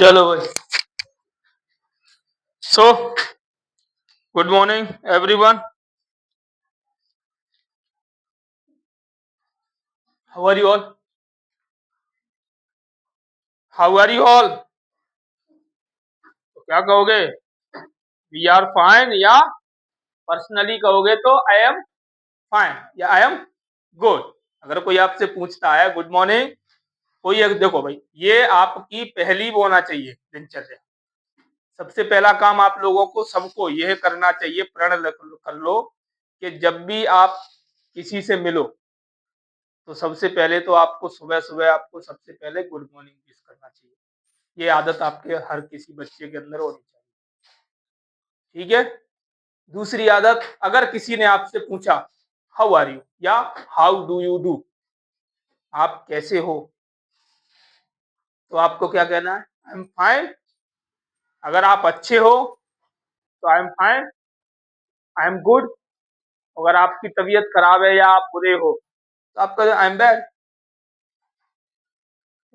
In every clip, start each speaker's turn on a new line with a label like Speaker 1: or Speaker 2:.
Speaker 1: चलो भाई। So good morning everyone, how are you all? How are you all? तो क्या कहोगे? वी आर फाइन या पर्सनली कहोगे तो आई एम फाइन या आई एम गुड। अगर कोई आपसे पूछता है गुड मॉर्निंग, कोई देखो भाई, ये आपकी पहली वो होना चाहिए दिनचर्या। सबसे पहला काम आप लोगों को सबको यह करना चाहिए, प्रण कर लो कि जब भी आप किसी से मिलो तो सबसे पहले तो आपको सुबह सुबह आपको सबसे पहले गुड मॉर्निंग विश करना चाहिए। ये आदत आपके हर किसी बच्चे के अंदर होनी चाहिए, ठीक है। दूसरी आदत, अगर किसी ने आपसे पूछा हाउ आर यू या हाउ डू यू डू, आप कैसे हो, तो आपको क्या कहना है? I am fine. अगर आप अच्छे हो तो I am fine, I am good. अगर आपकी तबीयत खराब है या आप बुरे हो तो आप कहें आई एम बैड।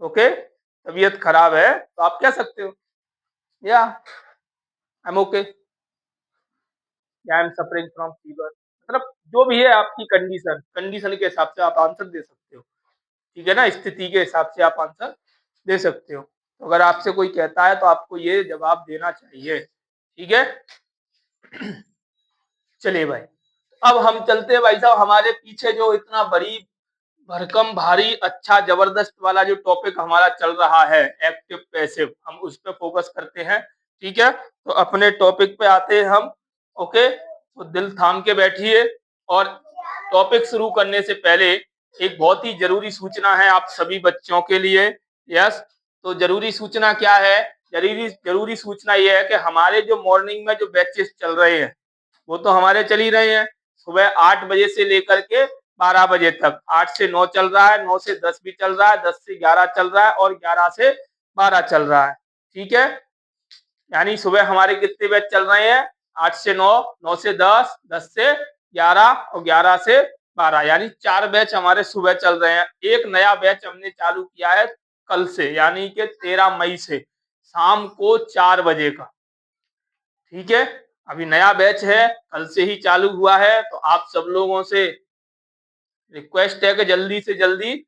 Speaker 1: ओके, तबीयत खराब है तो आप कह सकते हो या आई एम ओके या I am suffering from fever. मतलब जो भी है आपकी कंडीशन, कंडीशन के हिसाब से आप आंसर दे सकते हो, ठीक है ना। स्थिति के हिसाब से आप आंसर दे सकते हो। तो अगर आपसे कोई कहता है तो आपको ये जवाब देना चाहिए, ठीक है। चलिए भाई, अब हम चलते हैं भाई साहब, हमारे पीछे जो इतना बड़ी भरकम भारी अच्छा जबरदस्त वाला जो टॉपिक हमारा चल रहा है एक्टिव पैसिव, हम उस पर फोकस करते हैं, ठीक है। तो अपने टॉपिक पे आते हैं हम। ओके, तो दिल थाम के बैठिए। और टॉपिक शुरू करने से पहले एक बहुत ही जरूरी सूचना है आप सभी बच्चों के लिए। यस, तो जरूरी सूचना क्या है? जरूरी जरूरी सूचना यह है कि हमारे जो मॉर्निंग में जो बैचेस चल रहे हैं वो तो हमारे चल ही रहे हैं। सुबह 8 बजे से लेकर के 12 बजे तक, 8 से 9 चल रहा है, 9 से 10 भी चल रहा है, 10 से 11 चल रहा है और 11 से 12 चल रहा है, ठीक है। यानी सुबह हमारे कितने बैच चल रहे हैं? 8 से 9, 9 से 10, 10 से 11 और 11 से 12, यानी 4 बैच हमारे सुबह चल रहे हैं। एक नया बैच हमने चालू किया है कल से, यानी कि 13 मई से शाम को 4 बजे का, ठीक है। अभी नया बैच है, कल से ही चालू हुआ है, तो आप सब लोगों से रिक्वेस्ट है कि जल्दी से जल्दी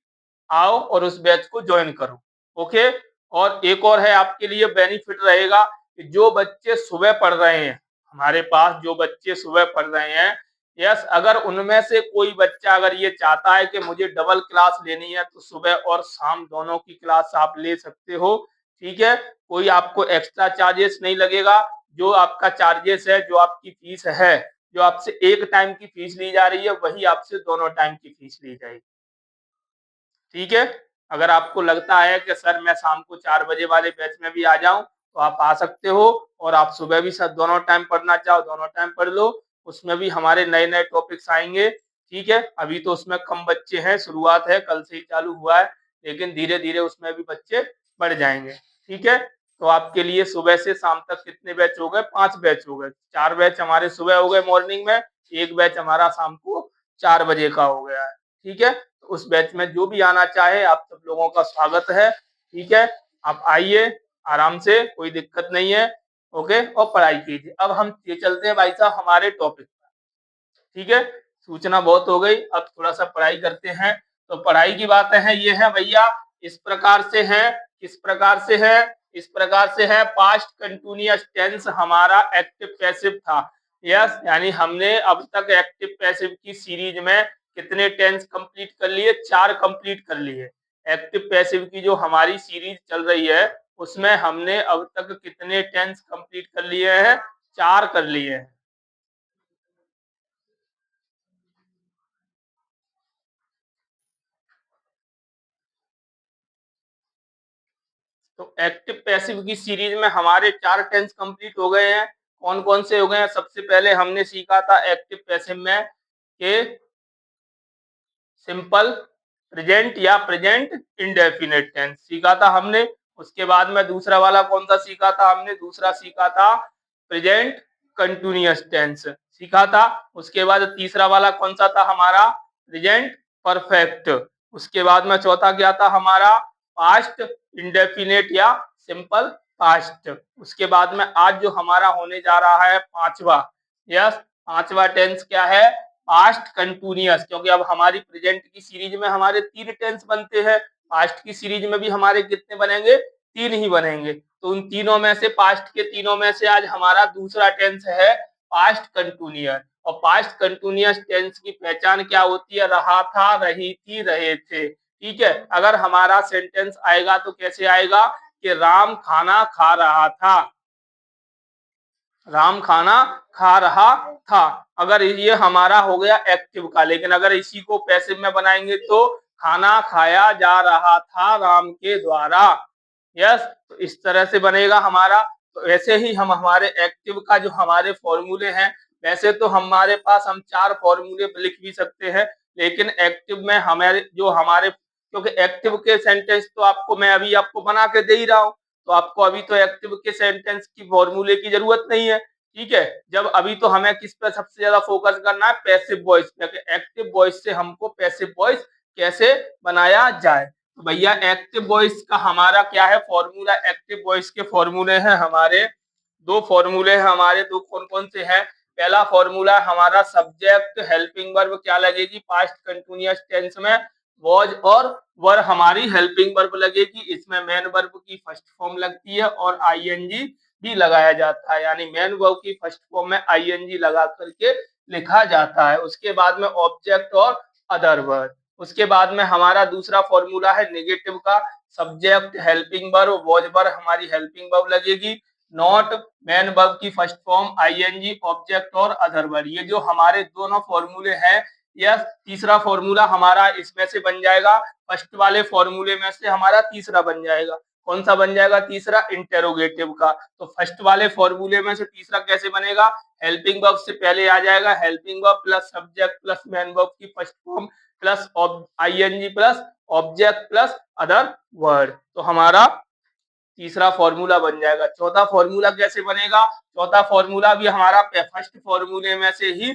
Speaker 1: आओ और उस बैच को ज्वाइन करो। ओके, और एक और है आपके लिए बेनिफिट रहेगा कि जो बच्चे सुबह पढ़ रहे हैं, हमारे पास जो बच्चे सुबह पढ़ रहे हैं, यस, अगर उनमें से कोई बच्चा अगर ये चाहता है कि मुझे डबल क्लास लेनी है तो सुबह और शाम दोनों की क्लास आप ले सकते हो, ठीक है। कोई आपको एक्स्ट्रा चार्जेस नहीं लगेगा। जो आपका चार्जेस है, जो आपकी फीस है, जो आपसे एक टाइम की फीस ली जा रही है वही आपसे दोनों टाइम की फीस ली जाएगी, ठीक है। अगर आपको लगता है कि सर मैं शाम को 4 बजे वाले बैच में भी आ जाऊं तो आप आ सकते हो, और आप सुबह भी सर दोनों टाइम पढ़ना चाहो दोनों टाइम पढ़ लो। उसमें भी हमारे नए नए टॉपिक्स आएंगे, ठीक है। अभी तो उसमें कम बच्चे हैं, शुरुआत है, कल से ही चालू हुआ है, लेकिन धीरे धीरे उसमें भी बच्चे बढ़ जाएंगे, ठीक है। तो आपके लिए सुबह से शाम तक कितने बैच हो गए? 5 बैच हो गए। 4 बैच हमारे सुबह हो गए मॉर्निंग में, एक बैच हमारा शाम को 4 बजे का हो गया है, ठीक है। तो उस बैच में जो भी आना चाहे आप सब लोगों का स्वागत है, ठीक है। आप आइए आराम से, कोई दिक्कत नहीं है। ओके, और पढ़ाई कीजिए। अब हम ये चलते हैं भाई साहब हमारे टॉपिक पर, ठीक है। सूचना बहुत हो गई, अब थोड़ा सा पढ़ाई करते हैं। तो पढ़ाई की बातें हैं, ये है भैया, इस प्रकार से है। किस प्रकार से है? इस प्रकार से है, पास्ट कंटिन्यूअस टेंस हमारा एक्टिव पैसिव था। यस, यानी हमने अब तक एक्टिव पैसिव की सीरीज में कितने टेंस कंप्लीट कर लिए? 4 कंप्लीट कर लिए। एक्टिव पैसिव की जो हमारी सीरीज चल रही है उसमें हमने अब तक कितने टेंस कंप्लीट कर लिए हैं? 4 कर लिए हैं। तो एक्टिव पैसिव की सीरीज में हमारे 4 टेंस कंप्लीट हो गए हैं। कौन कौन से हो गए हैं? सबसे पहले हमने सीखा था एक्टिव पैसिव में कि सिंपल प्रेजेंट या प्रेजेंट इंडेफिनिट टेंस सीखा था हमने। उसके बाद में दूसरा वाला कौन सा सीखा था हमने? दूसरा सीखा था प्रेजेंट कंटिन्यूअस टेंस सीखा था। उसके बाद तीसरा वाला कौन सा था हमारा? Present perfect. उसके बाद में चौथा क्या था हमारा? पास्ट इंडेफिनिट या सिंपल पास्ट। उसके बाद में आज जो हमारा होने जा रहा है पांचवा, यस, पांचवा टेंस क्या है? Past continuous. क्योंकि अब हमारी प्रेजेंट की सीरीज में हमारे 3 टेंस बनते हैं, पास्ट की सीरीज में भी हमारे कितने बनेंगे? 3 ही बनेंगे। तो उन तीनों में से, पास्ट के तीनों में से आज हमारा दूसरा टेंस है पास्ट कंटिन्यूअस। और पास्ट कंटिन्यूअस टेंस की पहचान क्या होती है? रहा था, रही थी, रहे थे। ठीक है, अगर हमारा सेंटेंस आएगा तो कैसे आएगा कि राम खाना खा रहा था, राम खाना खा रहा था। अगर ये हमारा हो गया एक्टिव का। लेकिन अगर इसी को पैसिव में बनाएंगे तो खाना खाया जा रहा था राम के द्वारा। यस, तो इस तरह से बनेगा हमारा। तो ऐसे ही हम हमारे एक्टिव का जो हमारे फॉर्मूले हैं, वैसे तो हमारे पास हम 4 फॉर्मूले लिख भी सकते हैं, लेकिन एक्टिव में हमारे जो हमारे, क्योंकि एक्टिव के सेंटेंस तो आपको मैं अभी आपको बना के दे ही रहा हूँ, तो आपको अभी तो एक्टिव के सेंटेंस की फॉर्मूले की जरूरत नहीं है। ठीक है, जब अभी तो हमें किस पे सबसे ज्यादा फोकस करना है? पैसिव वॉइस पे। एक्टिव वॉइस से हमको पैसिव वॉइस कैसे बनाया जाए। तो भैया एक्टिव वॉइस का हमारा क्या है फॉर्मूला? एक्टिव वॉइस के फॉर्मूले हैं हमारे, 2 फॉर्मूले हैं हमारे। 2 कौन कौन से हैं? पहला फॉर्मूला हमारा सब्जेक्ट हेल्पिंग वर्ब क्या लगेगी पास्ट कंटिन्यूअस टेंस में? वॉज और वर हमारी हेल्पिंग वर्ब लगेगी। इसमें मेन वर्ब की फर्स्ट फॉर्म लगती है और आईएनजी भी लगाया जाता है, यानी मेन वर्ब की फर्स्ट फॉर्म में आईएनजी लगा करके लिखा जाता है। उसके बाद में ऑब्जेक्ट और अदर वर्ब। उसके बाद में हमारा दूसरा फॉर्मूला है नेगेटिव का, subject helping verb, was verb हमारी हेल्पिंग वर्ब लगेगी, नॉट मेन वर्ब की फर्स्ट फॉर्म आईएनजी, ऑब्जेक्ट और अदर वर्ब। ये जो हमारे दोनों फॉर्मूले हैं, यस, तीसरा फॉर्मूला हमारा इसमें से बन जाएगा, फर्स्ट वाले फॉर्मूले में से हमारा तीसरा बन जाएगा। कौन सा बन जाएगा? तीसरा, इंटेरोगेटिव का। तो फर्स्ट वाले फॉर्मूले में से तीसरा कैसे बनेगा? हेल्पिंग वर्ब से पहले आ जाएगा helping verb plus subject plus main verb की first form plus ING plus object plus other word. तो हमारा तीसरा फॉर्मूला बन जाएगा। चौथा फॉर्मूला कैसे बनेगा? चौथा फॉर्मूला भी हमारा फर्स्ट फॉर्मूले में से ही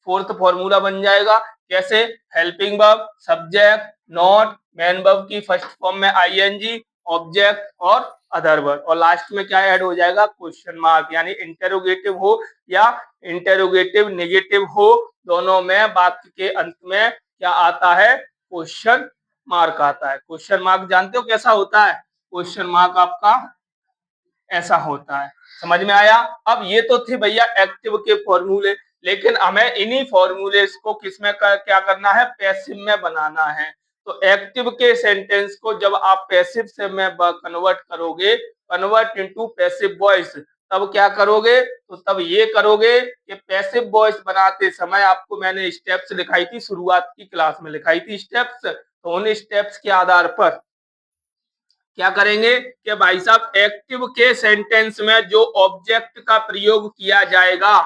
Speaker 1: फोर्थ फॉर्मूला बन जाएगा। कैसे? Helping verb, subject, not, main verb की फर्स्ट फॉर्म में आईएनजी, ऑब्जेक्ट और अदर वर्ब, और लास्ट में क्या ऐड हो जाएगा? Question mark. यानी इंटेरोगेटिव हो या इंटेरोगेटिव नेगेटिव हो, दोनों में वाक्य के अंत में क्या आता है? क्वेश्चन मार्क आता है। क्वेश्चन मार्क जानते हो कैसा होता है? क्वेश्चन मार्क आपका ऐसा होता है। समझ में आया? अब ये तो थे भैया एक्टिव के फॉर्मूले, लेकिन हमें इन्हीं फॉर्मूले को किसमें क्या करना है? पैसिव में बनाना है। तो एक्टिव के सेंटेंस को जब आप पैसिव से में कन्वर्ट करोगे, कन्वर्ट इनटू पैसिव वॉइस, तब क्या करोगे? तो तब ये करोगे कि पैसिव वॉइस बनाते समय आपको मैंने स्टेप्स लिखाई थी, शुरुआत की क्लास में लिखाई थी स्टेप्स। तो उन स्टेप्स के आधार पर क्या करेंगे कि भाई साहब एक्टिव के सेंटेंस में जो ऑब्जेक्ट का प्रयोग किया जाएगा,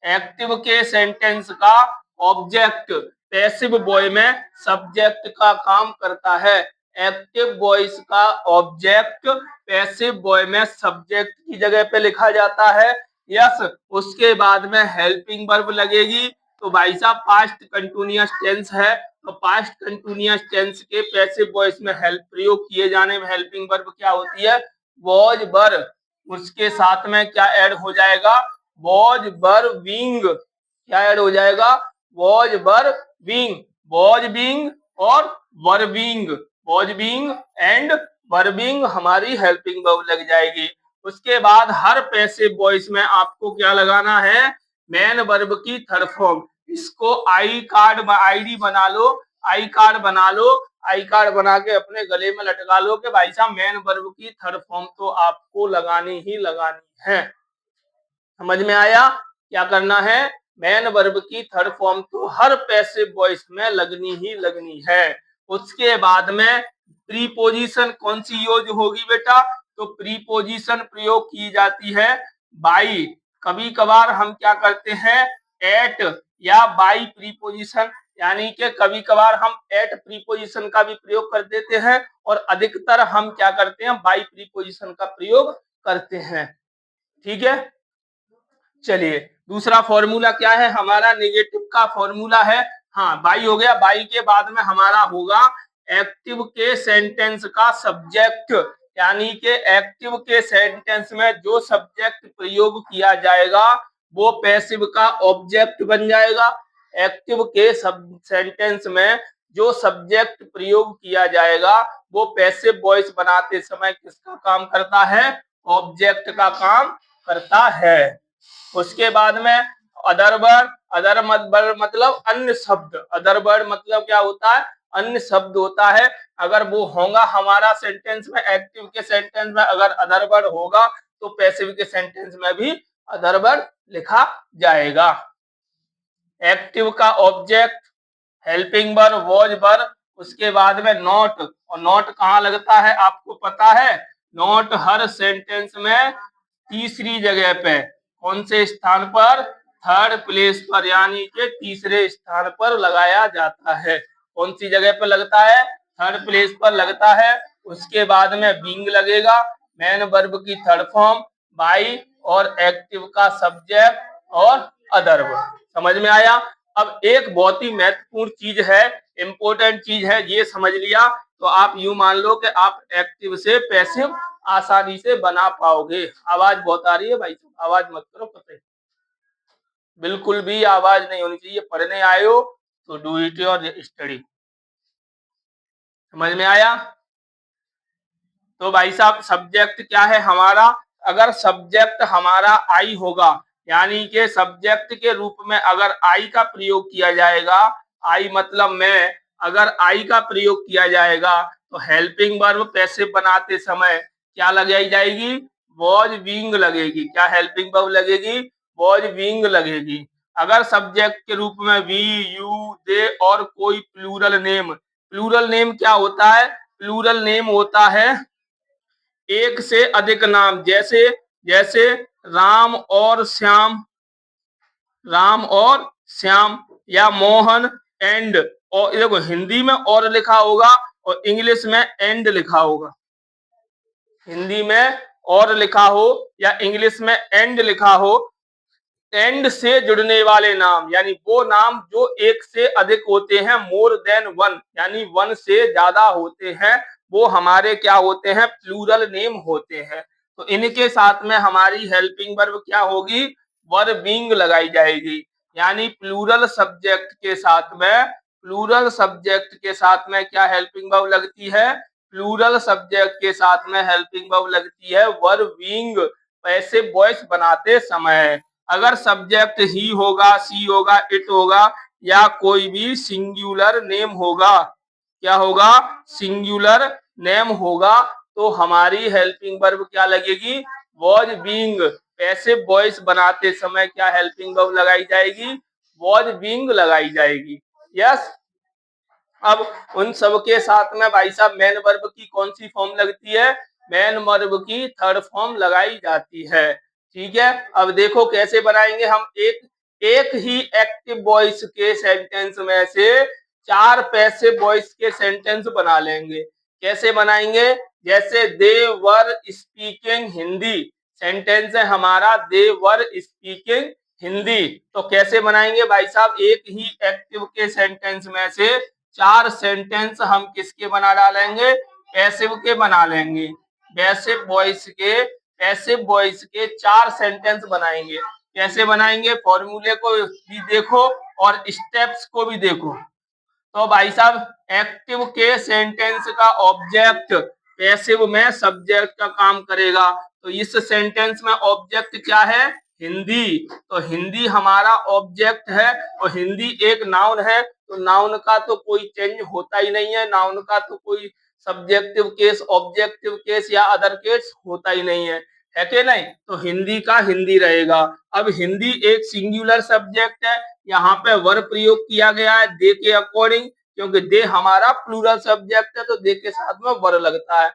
Speaker 1: एक्टिव के सेंटेंस का ऑब्जेक्ट पैसिव वॉइस में सब्जेक्ट का काम करता है। एक्टिव वॉइस का ऑब्जेक्ट पैसिव वॉइस में सब्जेक्ट की जगह पे लिखा जाता है। यस, उसके बाद में हेल्पिंग वर्ब लगेगी। तो भाई साहब पास्ट कंटिन्यूअस टेंस है, तो पास्ट कंटिन्यूअस टेंस के पैसिव वॉइस में हेल्प प्रयोग किए जाने में हेल्पिंग वर्ब क्या होती है? Was were. उसके साथ में क्या ऐड हो जाएगा? Was were being. क्या ऐड हो जाएगा? Was were being, was being और were being, was being and were being हमारी हेल्पिंग वर्ब लग जाएगी। उसके बाद हर पैसिव वॉइस में आपको क्या लगाना है? मेन वर्ब की थर्ड फॉर्म। इसको आई कार्ड आईडी बना लो, आई कार्ड बना लो, आई कार्ड बना के अपने गले में लटका लो कि भाई साहब मेन वर्ब की थर्ड फॉर्म तो आपको लगानी ही लगानी है। समझ में आया? क्या करना है? मेन वर्ब की थर्ड फॉर्म तो हर पैसिव वॉइस में लगनी ही लगनी है। उसके बाद में प्रीपोजिशन कौन सी यूज होगी बेटा? तो प्रीपोजिशन प्रयोग की जाती है बाई। कभी कभार हम क्या करते हैं? एट या बाई प्रीपोजिशन, यानी कि कभी कभार हम एट प्रीपोजिशन का भी प्रयोग कर देते हैं और अधिकतर हम क्या करते हैं? बाई प्रीपोजिशन का प्रयोग करते हैं। ठीक है, चलिए दूसरा फॉर्मूला क्या है हमारा? नेगेटिव का फॉर्मूला है, हाँ बाई हो गया। बाई के बाद में हमारा होगा एक्टिव के सेंटेंस का सब्जेक्ट, यानी कि एक्टिव के सेंटेंस में जो सब्जेक्ट प्रयोग किया जाएगा वो पैसिव का ऑब्जेक्ट बन जाएगा। एक्टिव के सब सेंटेंस में जो सब्जेक्ट प्रयोग किया जाएगा वो पैसिव वॉइस बनाते समय किसका काम करता है? ऑब्जेक्ट का काम करता है। उसके बाद में अदर वर्ड, अदर मतलब अन्य शब्द। अदर वर्ड मतलब क्या होता है? अन्य शब्द होता है। अगर वो होगा हमारा सेंटेंस में, एक्टिव के सेंटेंस में अगर अदर वर्ड होगा तो पैसिव के सेंटेंस में भी अदर वर्ड लिखा जाएगा। एक्टिव का object, helping verb, was verb. उसके बाद में नॉट, और नॉट कहाँ लगता है आपको पता है? नॉट हर सेंटेंस में तीसरी जगह पे, कौन से स्थान पर? थर्ड प्लेस पर, यानी कि तीसरे स्थान पर लगाया जाता है। कौन सी जगह पर लगता है? थर्ड प्लेस पर लगता है। उसके बाद में बीइंग लगेगा, मेन वर्ब की थर्ड फॉर्म, बाई, और एक्टिव का सब्जेक्ट और अदर वर्ब। समझ में आया? अब एक बहुत ही महत्वपूर्ण चीज है, इंपॉर्टेंट चीज है, ये समझ लिया तो आप यूं मान लो कि आप एक्टिव से पैसिव आसानी से बना पाओगे। आवाज बहुत आ रही है भाई, आवाज मत करो, पता बिल्कुल भी आवाज नहीं होनी चाहिए। पढ़ने आए हो तो डू इट योर स्टडी। समझ में आया? तो भाई साहब सब्जेक्ट क्या है हमारा? अगर सब्जेक्ट हमारा आई होगा, यानी कि सब्जेक्ट के रूप में अगर आई का प्रयोग किया जाएगा, आई मतलब मैं, अगर आई का प्रयोग किया जाएगा तो हेल्पिंग वर्ब पैसिव बनाते समय क्या लगाई जाएगी? वॉज बीइंग लगेगी। क्या हेल्पिंग वर्ब लगेगी? वॉज बीइंग लगेगी। अगर सब्जेक्ट के रूप में वी, यू, दे और कोई प्लूरल नेम, प्लूरल नेम क्या होता है? प्लूरल नेम होता है एक से अधिक नाम, जैसे जैसे राम और श्याम, राम और श्याम, या मोहन एंड, और देखो हिंदी में और लिखा होगा और इंग्लिश में एंड लिखा होगा। हिंदी में और लिखा हो या इंग्लिश में एंड लिखा हो। एंड से जुड़ने वाले नाम, यानी वो नाम जो एक से अधिक होते हैं, मोर देन वन, यानी वन से ज्यादा होते हैं, वो हमारे क्या होते हैं? प्लूरल नेम होते हैं। तो इनके साथ में हमारी हेल्पिंग वर्ब क्या होगी? वर बीइंग लगाई जाएगी। यानी प्लूरल सब्जेक्ट के साथ में, प्लूरल सब्जेक्ट के साथ में क्या हेल्पिंग वर्ब लगती है? प्लूरल सब्जेक्ट के साथ में हेल्पिंग वर्ब लगती है वर बीइंग पैसिव वॉइस बनाते समय। अगर सब्जेक्ट ही होगा, सी होगा, इट होगा, या कोई भी सिंगुलर नेम होगा, क्या होगा? सिंगुलर नेम होगा, तो हमारी हेल्पिंग वर्ब क्या लगेगी? Was being. पैसिव वॉइस बनाते समय क्या हेल्पिंग वर्ब लगाई जाएगी? वॉज बीइंग लगाई जाएगी। यस। अब उन सब के साथ में भाई साहब मेन वर्ब की कौन सी फॉर्म लगती है? मेन वर्ब की थर्ड फॉर्म लगाई जाती है। ठीक है, अब देखो कैसे बनाएंगे हम। एक ही एक्टिव वॉइस के सेंटेंस में से चार पैसिव वॉइस के सेंटेंस बना लेंगे। कैसे बनाएंगे? जैसे दे वर स्पीकिंग हिंदी, सेंटेंस है हमारा दे वर स्पीकिंग हिंदी। तो कैसे बनाएंगे भाई साहब? एक ही एक्टिव के सेंटेंस में से चार सेंटेंस हम किसके बना डालेंगे? पैसिव के बना लेंगे। पैसिव वॉइस के चार सेंटेंस बनाएंगे। कैसे बनाएंगे? फॉर्मूले को भी देखो और स्टेप्स को भी देखो। तो भाई साहब एक्टिव के सेंटेंस का ऑब्जेक्ट पैसिव में सब्जेक्ट का काम करेगा। तो इस सेंटेंस में ऑब्जेक्ट क्या है? हिंदी। तो हिंदी हमारा ऑब्जेक्ट है और हिंदी एक नाउन है, तो नाउन का तो कोई चेंज होता ही नहीं है। नाउन का तो कोई सब्जेक्टिव केस, ऑब्जेक्टिव केस या अदर केस होता ही नहीं है कि नहीं? तो हिंदी का हिंदी रहेगा। अब हिंदी एक सिंगुलर सब्जेक्ट है, यहाँ पे वर प्रयोग किया गया है दे के अकॉर्डिंग, क्योंकि दे हमारा प्लूरल सब्जेक्ट है तो दे के साथ में वर लगता है।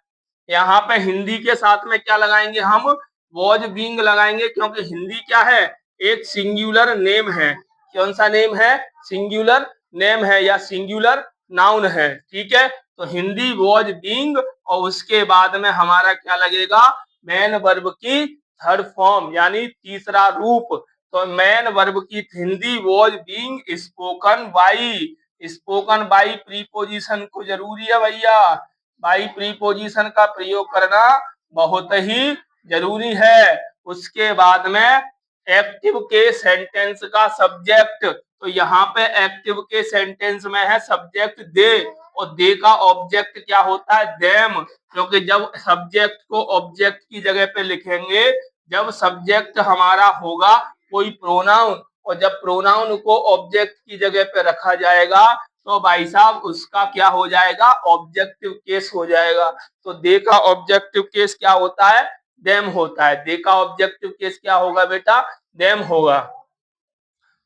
Speaker 1: यहाँ पे हिंदी के साथ में क्या लगाएंगे हम? वॉज बीइंग लगाएंगे, क्योंकि हिंदी क्या है? एक सिंगुलर नेम है। कौन सा नेम है? सिंगुलर नेम है या सिंगुलर नाउन है। ठीक है, तो हिंदी वॉज बीइंग, और उसके बाद में हमारा क्या लगेगा? मेन वर्ब की थर्ड फॉर्म, यानी तीसरा रूप। तो मेन वर्ब की Hindi was being spoken by. Spoken by preposition को जरूरी है भैया। भाई प्रीपोजिशन का प्रयोग करना बहुत ही जरूरी है। उसके बाद में एक्टिव के सेंटेंस का सब्जेक्ट, तो यहाँ पे एक्टिव के सेंटेंस में है सब्जेक्ट दे, और दे का ऑब्जेक्ट क्या होता है, देम। क्योंकि जब सब्जेक्ट को ऑब्जेक्ट की जगह पे लिखेंगे, जब सब्जेक्ट हमारा होगा कोई प्रोनाउन, और जब प्रोनाउन को ऑब्जेक्ट की जगह पे रखा जाएगा तो भाई साहब उसका क्या हो जाएगा, ऑब्जेक्टिव केस हो जाएगा। तो दे का ऑब्जेक्टिव केस क्या होता है, देम होता है। दे का ऑब्जेक्टिव केस क्या होगा बेटा, देम होगा।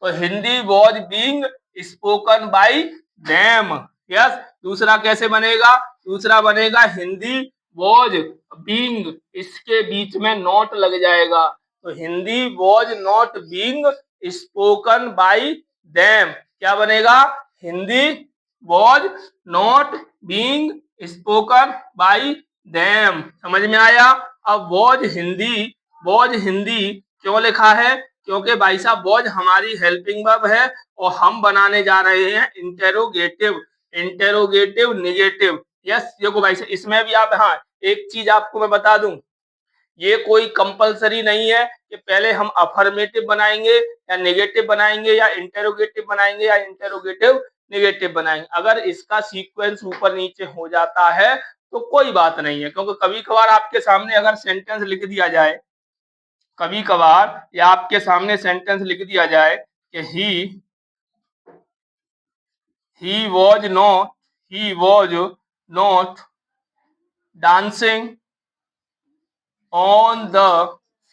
Speaker 1: तो Hindi was being spoken by them. Yes, दूसरा कैसे बनेगा, दूसरा बनेगा हिंदी वॉज बीइंग, इसके बीच में नॉट लग जाएगा। तो Hindi was not being spoken by them, क्या बनेगा, Hindi was not being spoken by them. समझ में आया। अब वॉज हिंदी क्यों लिखा है, क्योंकि भाई साहब वॉज हमारी हेल्पिंग वर्ब है, और हम बनाने जा रहे हैं इंटेरोगेटिव, इंटेरोगेटिव निगेटिव। यस, देखो भाई साहब इसमें भी आप, हाँ एक चीज आपको मैं बता दूं, ये कोई कंपलसरी नहीं है कि पहले हम अफर्मेटिव बनाएंगे या नेगेटिव बनाएंगे या इंटेरोगेटिव बनाएंगे या इंटेरोगेटिव नेगेटिव बनाएंगे। अगर इसका सीक्वेंस ऊपर नीचे हो जाता है तो कोई बात नहीं है, क्योंकि कभी कभार आपके सामने अगर सेंटेंस लिख दिया जाए, कभी कभार या आपके सामने सेंटेंस लिख दिया जाए कि he was not dancing on the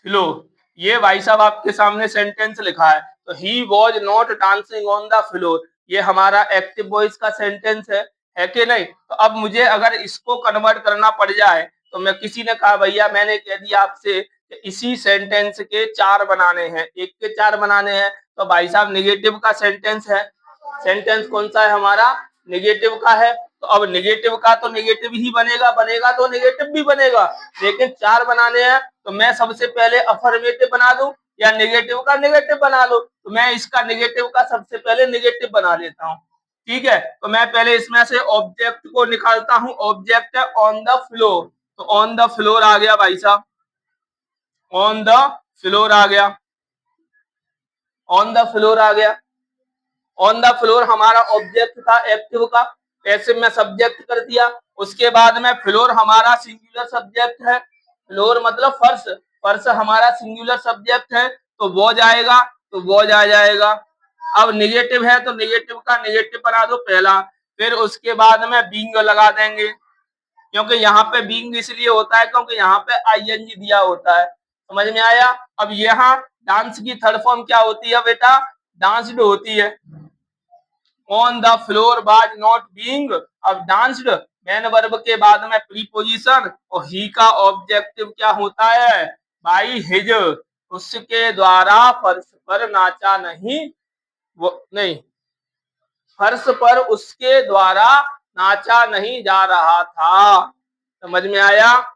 Speaker 1: floor, ये भाई साहब आपके सामने सेंटेंस लिखा है, तो he was not dancing on the floor, ये हमारा एक्टिव वॉइस का सेंटेंस है कि नहीं। तो अब मुझे अगर इसको कन्वर्ट करना पड़ जाए, तो मैं, किसी ने कहा भैया मैंने कह दिया आपसे कि इसी सेंटेंस के 4 बनाने हैं, एक के 4 बनाने हैं, तो भाई साहब निगेटिव का सेंटेंस है, सेंटेंस कौन सा है हमारा, निगेटिव का है। तो अब निगेटिव का तो निगेटिव ही बनेगा, बनेगा तो निगेटिव भी बनेगा, लेकिन 4 बनाने हैं, तो मैं सबसे पहले अफर्मेटिव बना दूं या निगेटिव का निगेटिव बना लो, तो मैं इसका निगेटिव का सबसे पहले निगेटिव बना लेता हूं। ठीक है, तो मैं पहले इसमें से ऑब्जेक्ट को निकालता हूं, ऑब्जेक्ट है ऑन द फ्लोर, तो ऑन द फ्लोर आ गया भाई साहब, ऑन द फ्लोर आ गया, ऑन द फ्लोर आ गया। ऑन द फ्लोर हमारा ऑब्जेक्ट था एक्टिव का, ऐसे में सब्जेक्ट कर दिया। उसके बाद में फ्लोर हमारा सिंगुलर सब्जेक्ट है, फ्लोर मतलब फर्श, फर्श हमारा सिंगुलर सब्जेक्ट है, तो वो जाएगा, तो वो जा जाएगा। अब निगेटिव है तो निगेटिव का निगेटिव बना दो पहला, फिर उसके बाद में बीइंग लगा देंगे, क्योंकि यहाँ पे बीइंग इसलिए होता है क्योंकि यहाँ पे आईएनजी दिया होता है। समझ में आया। अब यहाँ डांस की थर्ड फॉर्म क्या होती है बेटा, डांस्ड होती है। On the floor was not being, अब डांस्ड मेन वर्ब के बाद में प्रीपोजिशन, और ही का ऑब्जेक्टिव क्या होता है, बाई हिज, उसके द्वारा फर्श पर नाचा नहीं, वो नहीं, फर्श पर उसके द्वारा नाचा नहीं जा रहा था। समझ में आया।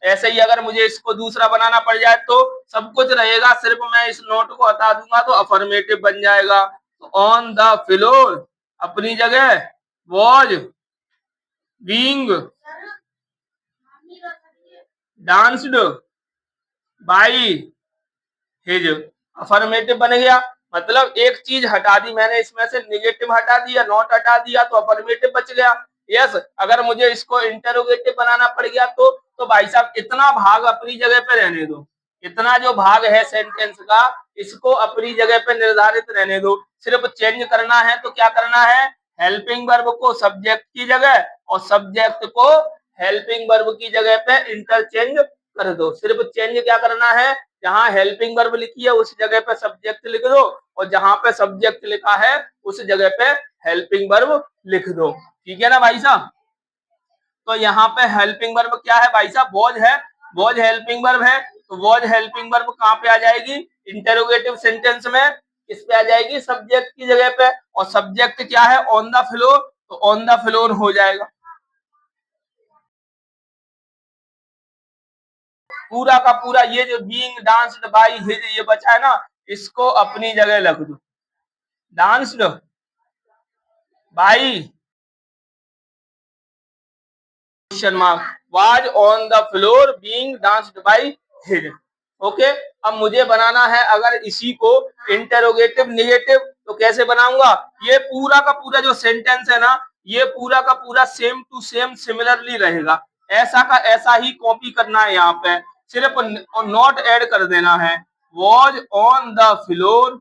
Speaker 1: ऐसे ही अगर मुझे इसको दूसरा बनाना पड़ जाए तो सब कुछ रहेगा, सिर्फ मैं इस नोट को हटा दूंगा तो अफर्मेटिव बन जाएगा। तो ऑन द फ्लोर अपनी जगह, was being danced by his, affirmative बन गया। मतलब एक चीज हटा दी मैंने, इसमें से निगेटिव हटा दिया, नॉट हटा दिया, तो अफर्मेटिव बच गया। यस, अगर मुझे इसको इंटेरोगेटिव बनाना पड़ गया तो भाई साहब इतना भाग अपनी जगह पे रहने दो, इतना जो भाग है सेंटेंस का, इसको अपनी जगह पे निर्धारित रहने दो। सिर्फ चेंज करना है तो क्या करना है, हेल्पिंग वर्ब को सब्जेक्ट की जगह और सब्जेक्ट को हेल्पिंग वर्ब की जगह पे इंटरचेंज कर दो। सिर्फ चेंज क्या करना है, जहां हेल्पिंग वर्ब लिखी है उस जगह पे सब्जेक्ट लिख दो, और जहां पे सब्जेक्ट लिखा है उस जगह पे हेल्पिंग वर्ब लिख दो। ठीक है ना भाई साहब। तो यहाँ पे हेल्पिंग वर्ब क्या है भाई साहब, वॉज है, वॉज हेल्पिंग वर्ब है, तो वॉज हेल्पिंग वर्ब कहाँ पे आ जाएगी, इंटेरोगेटिव सेंटेंस में किस पे आ जाएगी, सब्जेक्ट की जगह पे, और सब्जेक्ट क्या है, ऑन द फ्लोर, तो ऑन द फ्लोर हो जाएगा। पूरा का पूरा ये जो बीइंग डांस्ड बाय हिज ये बचा है ना, इसको अपनी जगह रख दो, danced by question mark was on the floor being danced by his. Okay, अब मुझे बनाना है अगर इसी को इंटेरोगेटिव नेगेटिव, तो कैसे बनाऊंगा? ये पूरा का पूरा जो सेंटेंस है ना, ये पूरा का पूरा सेम टू सेम सिमिलरली रहेगा, ऐसा का ऐसा ही कॉपी करना है। यहाँ पे सिर्फ नॉट ऐड कर देना है। Was on the floor,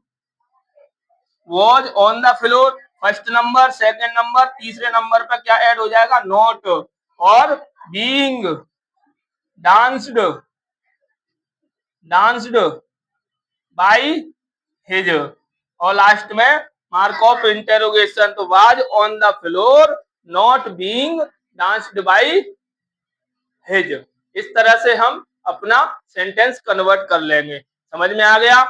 Speaker 1: was on the floor first number, second number, तीसरे नंबर पर क्या ऐड हो जाएगा? नॉट। और being danced, danced by his, और लास्ट में मार्क ऑफ इंटेरोगेशन, तो was on the floor not being danced by his. इस तरह से हम अपना सेंटेंस कन्वर्ट कर लेंगे। समझ में आ गया?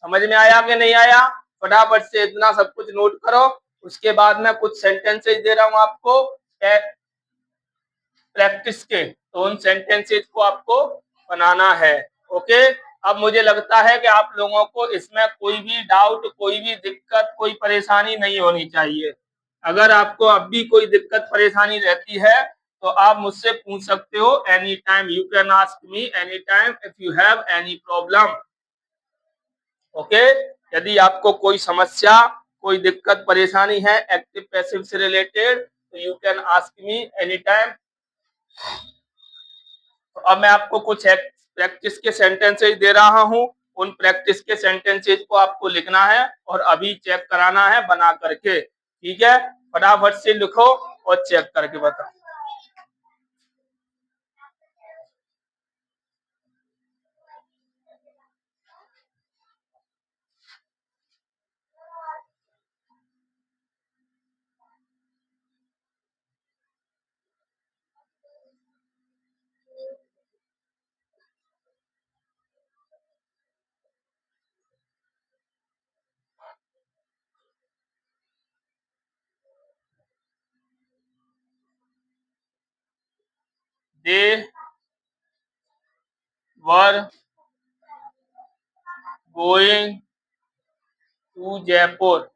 Speaker 1: समझ में आया कि नहीं आया? फटाफट से इतना सब कुछ नोट करो। उसके बाद में कुछ सेंटेंसेस दे रहा हूं आपको प्रैक्टिस के, तो उन सेंटेंसेस को आपको बनाना है। ओके, अब मुझे लगता है कि आप लोगों को इसमें कोई भी डाउट, कोई भी दिक्कत, कोई परेशानी नहीं होनी चाहिए। अगर आपको अब भी कोई दिक्कत परेशानी रहती है तो आप मुझसे पूछ सकते हो any time. You can ask me any time if you have any problem. Okay, यदि आपको कोई समस्या, कोई दिक्कत परेशानी है एक्टिव पैसिव से रिलेटेड, तो you can ask me any time. तो अब मैं आपको कुछ प्रैक्टिस के सेंटेंसेस दे रहा हूं, उन प्रैक्टिस के सेंटेंसेस को आपको लिखना है और अभी चेक कराना है बना करके। ठीक है, फटाफट से लिखो और चेक करके बताओ। They were going to Jaipur.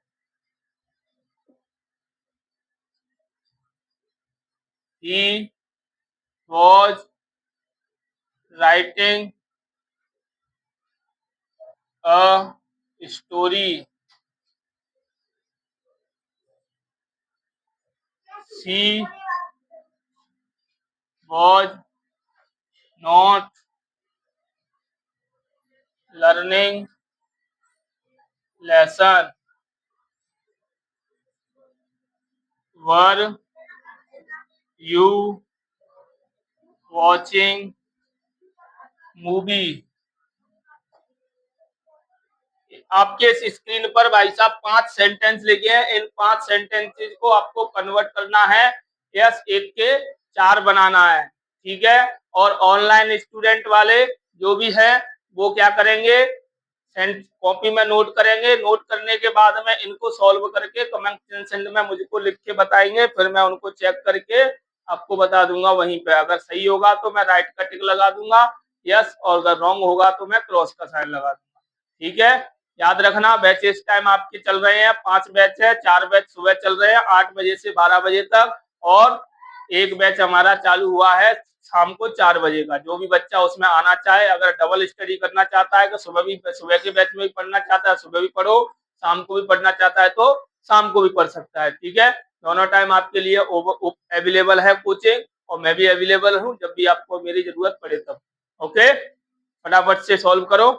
Speaker 1: He was writing a story. She was not learning lesson. Were you watching movie? आपके इस स्क्रीन पर भाई साहब 5 सेंटेंस लिखे हैं। इन 5 सेंटेंसेस को आपको कन्वर्ट करना है। यस, एक के 4 बनाना है। ठीक है, और ऑनलाइन स्टूडेंट वाले जो भी है वो क्या करेंगे? कॉपी में नोट करेंगे। नोट करने के बाद में इनको सॉल्व करके कमेंट सेक्शन में मुझको लिख के बताएंगे, फिर मैं उनको चेक करके आपको बता दूंगा वहीं पे। अगर सही होगा तो मैं राइट का टिक लगा दूंगा यस, और अगर रॉन्ग होगा तो मैं क्रॉस का साइन लगा दूंगा। ठीक है, याद रखना बैच इस टाइम आपके चल रहे हैं 5 बैच है। 4 बैच सुबह चल रहे हैं 8 बजे से 12 बजे तक, और एक बैच हमारा चालू हुआ है शाम को 4 बजे का। जो भी बच्चा उसमें आना चाहे, अगर डबल स्टडी करना चाहता है तो सुबह के बैच में भी पढ़ना चाहता है सुबह भी पढ़ो, शाम को भी पढ़ना चाहता है तो शाम को भी पढ़ सकता है। ठीक है, दोनों टाइम आपके लिए अवेलेबल है कोचिंग, और मैं भी अवेलेबल हूँ जब भी आपको मेरी जरूरत पड़े तब। ओके, फटाफट से सॉल्व करो।